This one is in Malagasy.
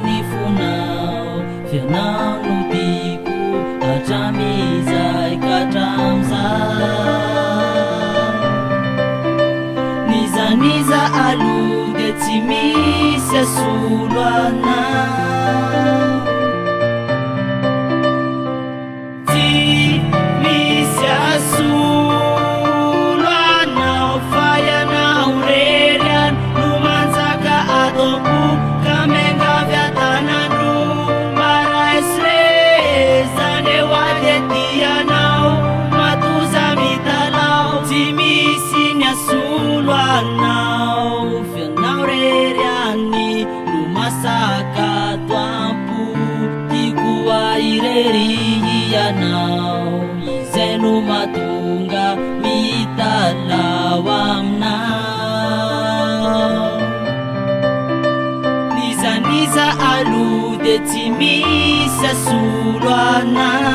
nifonao fianao no tiako hatramizay ka hatramizay nizaniza aloha dia tsy misy asolo anao tsy misy asolo anao fa ianao rery any no manjaka ataoko ka miangavy atanandro maraisy re zany eo adetianao matoza mitalao tsy misy ny asolo anao fianao rery any no masaka toampo tiako airery ianao izay no mahatonga mitalao aminao nizaniza aloha dia tsy misy asolo anao